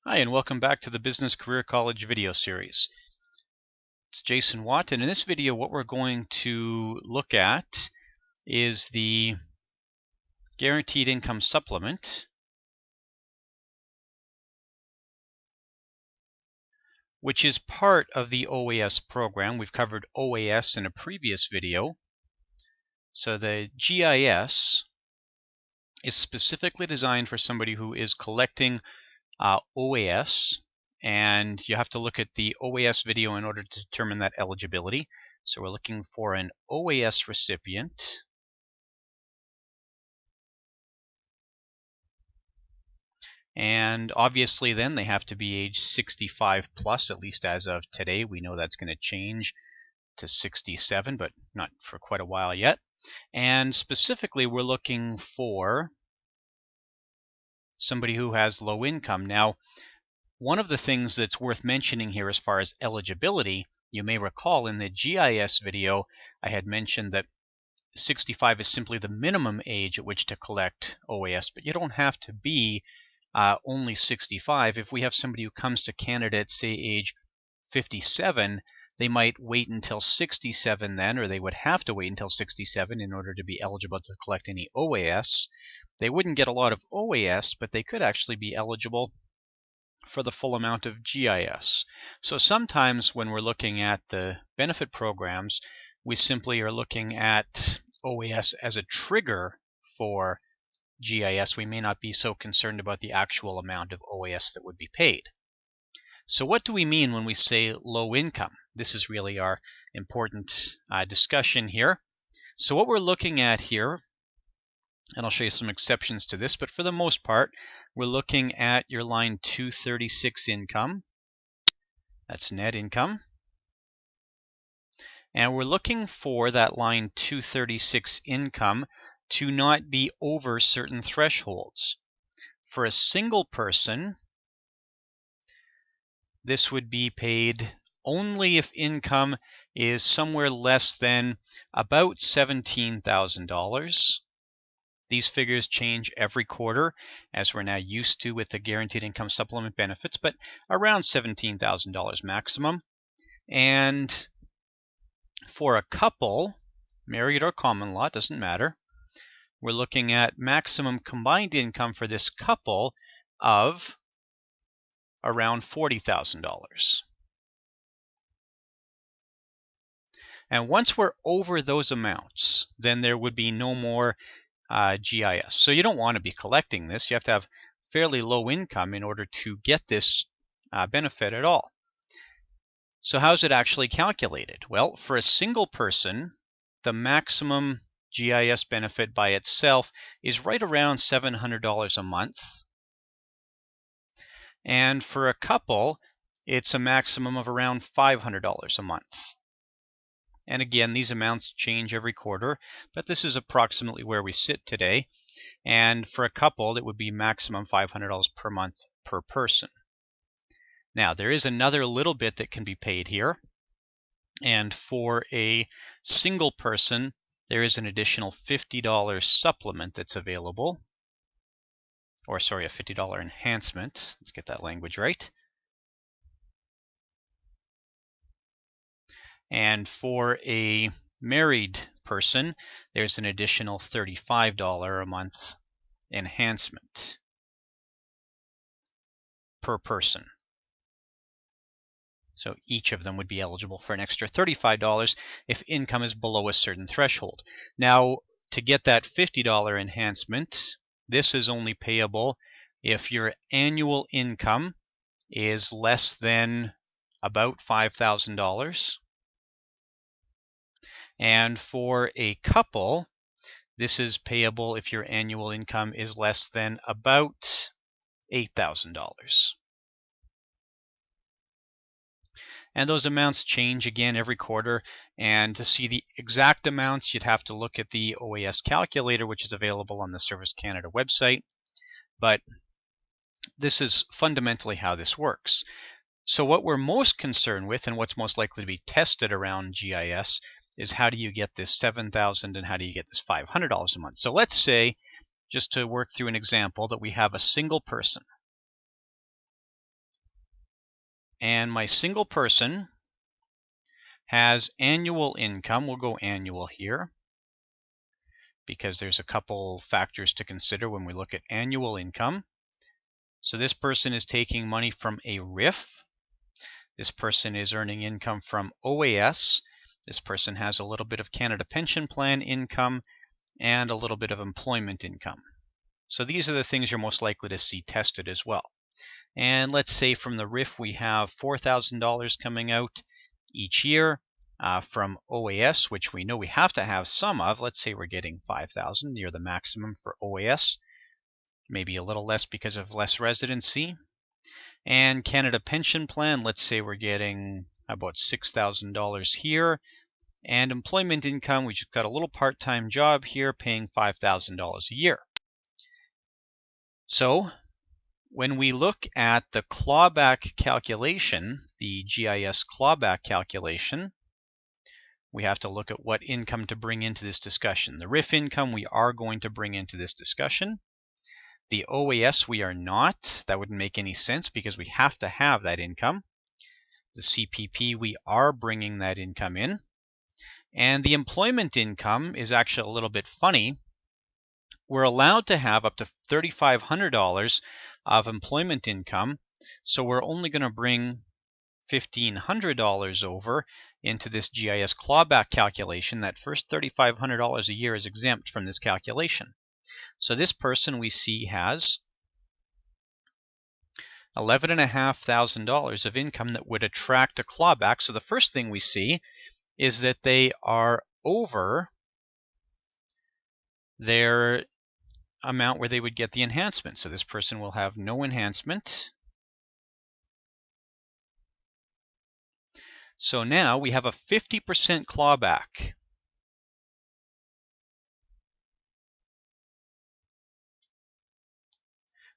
Hi, and welcome back to the Business Career College video series. It's Jason Watt, and in this video what we're going to look at is the Guaranteed Income Supplement, which is part of the OAS program. We've covered OAS in a previous video. So the GIS is specifically designed for somebody who is collecting OAS, and you have to look at the OAS video in order to determine that eligibility. So we're looking for an OAS recipient. And obviously then they have to be age 65 plus, at least as of today. We know that's going to change to 67, but not for quite a while yet. And specifically we're looking for somebody who has low income. Now, one of the things that's worth mentioning here as far as eligibility, you may recall in the GIS video I had mentioned that 65 is simply the minimum age at which to collect OAS, but you don't have to be only 65. If we have somebody who comes to Canada at, say, age 57, they might wait until 67 then, or they would have to wait until 67 in order to be eligible to collect any OAS. They wouldn't get a lot of OAS, but they could actually be eligible for the full amount of GIS. So sometimes when we're looking at the benefit programs, we simply are looking at OAS as a trigger for GIS. We may not be so concerned about the actual amount of OAS that would be paid. So what do we mean when we say low income? This is really our important discussion here. So what we're looking at here, and I'll show you some exceptions to this, but for the most part, we're looking at your line 236 income. That's net income. And we're looking for that line 236 income to not be over certain thresholds. For a single person, this would be paid only if income is somewhere less than about $17,000. These figures change every quarter, as we're now used to with the Guaranteed Income Supplement benefits, but around $17,000 maximum. And for a couple, married or common law, doesn't matter, we're looking at maximum combined income for this couple of around $40,000. And once we're over those amounts, then there would be no more GIS. So you don't want to be collecting this. You have to have fairly low income in order to get this benefit at all. So how is it actually calculated? Well, for a single person, the maximum GIS benefit by itself is right around $700 a month. And for a couple, it's a maximum of around $500 a month. And again, these amounts change every quarter, but this is approximately where we sit today. And for a couple, it would be maximum $500 per month per person. Now, there is another little bit that can be paid here. And for a single person, there is an additional $50 supplement that's available. Or sorry, a $50 enhancement. Let's get that language right. And for a married person, there's an additional $35 a month enhancement per person. So each of them would be eligible for an extra $35 if income is below a certain threshold. Now, to get that $50 enhancement, this is only payable if your annual income is less than about $5,000. And for a couple, this is payable if your annual income is less than about $8,000. And those amounts change again every quarter. And to see the exact amounts, you'd have to look at the OAS calculator, which is available on the Service Canada website. But this is fundamentally how this works. So what we're most concerned with, and what's most likely to be tested around GIS, is how do you get this $7,000 and how do you get this $500 a month? So let's say, just to work through an example, that we have a single person. and my single person has annual income. We'll go annual here because there's a couple factors to consider when we look at annual income. So this person is taking money from a RIF. This person is earning income from OAS. This person has a little bit of Canada Pension Plan income and a little bit of employment income. So these are the things you're most likely to see tested as well. And let's say from the RIF we have $4,000 coming out each year. From OAS, which we know we have to have some of, let's say we're getting 5,000, near the maximum for OAS, maybe a little less because of less residency. And Canada Pension Plan, let's say we're getting about $6,000 here. And employment income, we just got a little part-time job here paying $5,000 a year. So when we look at the clawback calculation, the GIS clawback calculation, we have to look at what income to bring into this discussion. The RIF income we are going to bring into this discussion. The OAS we are not. That wouldn't make any sense because we have to have that income. The CPP we are bringing that income in. And the employment income is actually a little bit funny. We're allowed to have up to $3,500 of employment income, so we're only going to bring $1,500 over into this GIS clawback calculation. That first $3,500 a year is exempt from this calculation. So this person we see has $11,500 of income that would attract a clawback. So the first thing we see is that they are over their amount where they would get the enhancement. So this person will have no enhancement. So now we have a 50% clawback.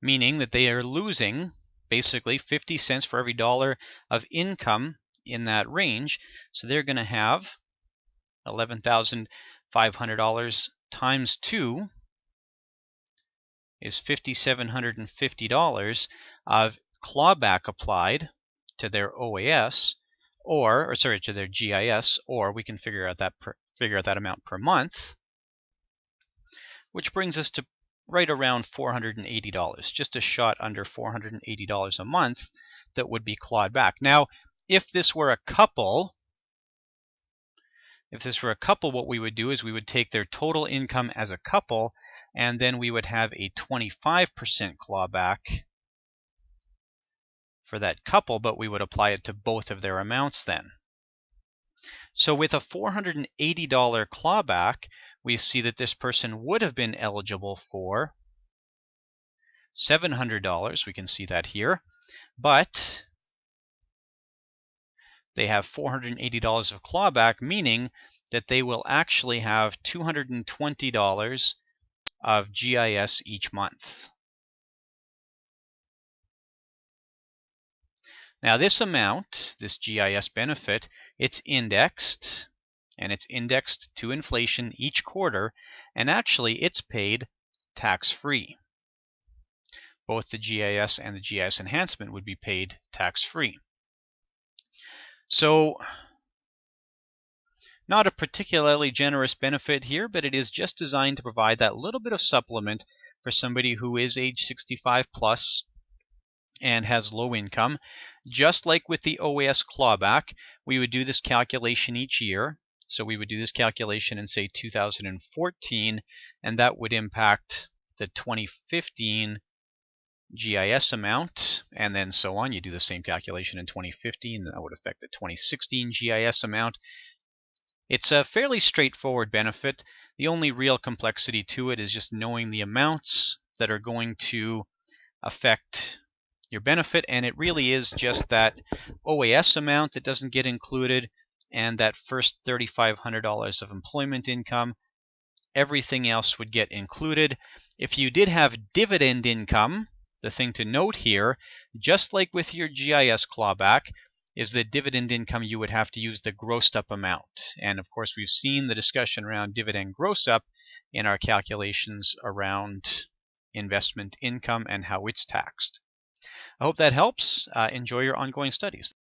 Meaning that they are losing basically 50 cents for every dollar of income in that range. So they're going to have $11,500 times 2 is $5,750 of clawback applied to their OAS, or sorry, to their GIS, or we can figure out that amount per month, which brings us to right around $480, just a shot under $480 a month that would be clawed back. Now, if this were a couple, what we would do is we would take their total income as a couple, and then we would have a 25% clawback for that couple, but we would apply it to both of their amounts then. So with a $480 clawback, we see that this person would have been eligible for $700. We can see that here, but they have $480 of clawback, meaning that they will actually have $220 of GIS each month. Now this amount, this GIS benefit, it's indexed, and it's indexed to inflation each quarter, and actually it's paid tax-free. Both the GIS and the GIS enhancement would be paid tax-free. So, not a particularly generous benefit here, but it is just designed to provide that little bit of supplement for somebody who is age 65 plus and has low income. Just like with the OAS clawback, we would do this calculation each year. So we would do this calculation in, say, 2014, and that would impact the 2015 GIS amount, and then so on. You do the same calculation in 2015, and that would affect the 2016 GIS amount. It's a fairly straightforward benefit. The only real complexity to it is just knowing the amounts that are going to affect your benefit, and it really is just that OAS amount that doesn't get included and that first $3,500 of employment income. Everything else would get included. If you did have dividend income, the thing to note here, just like with your GIS clawback, is that dividend income you would have to use the grossed up amount. And of course we've seen the discussion around dividend gross up in our calculations around investment income and how it's taxed. I hope that helps. Enjoy your ongoing studies.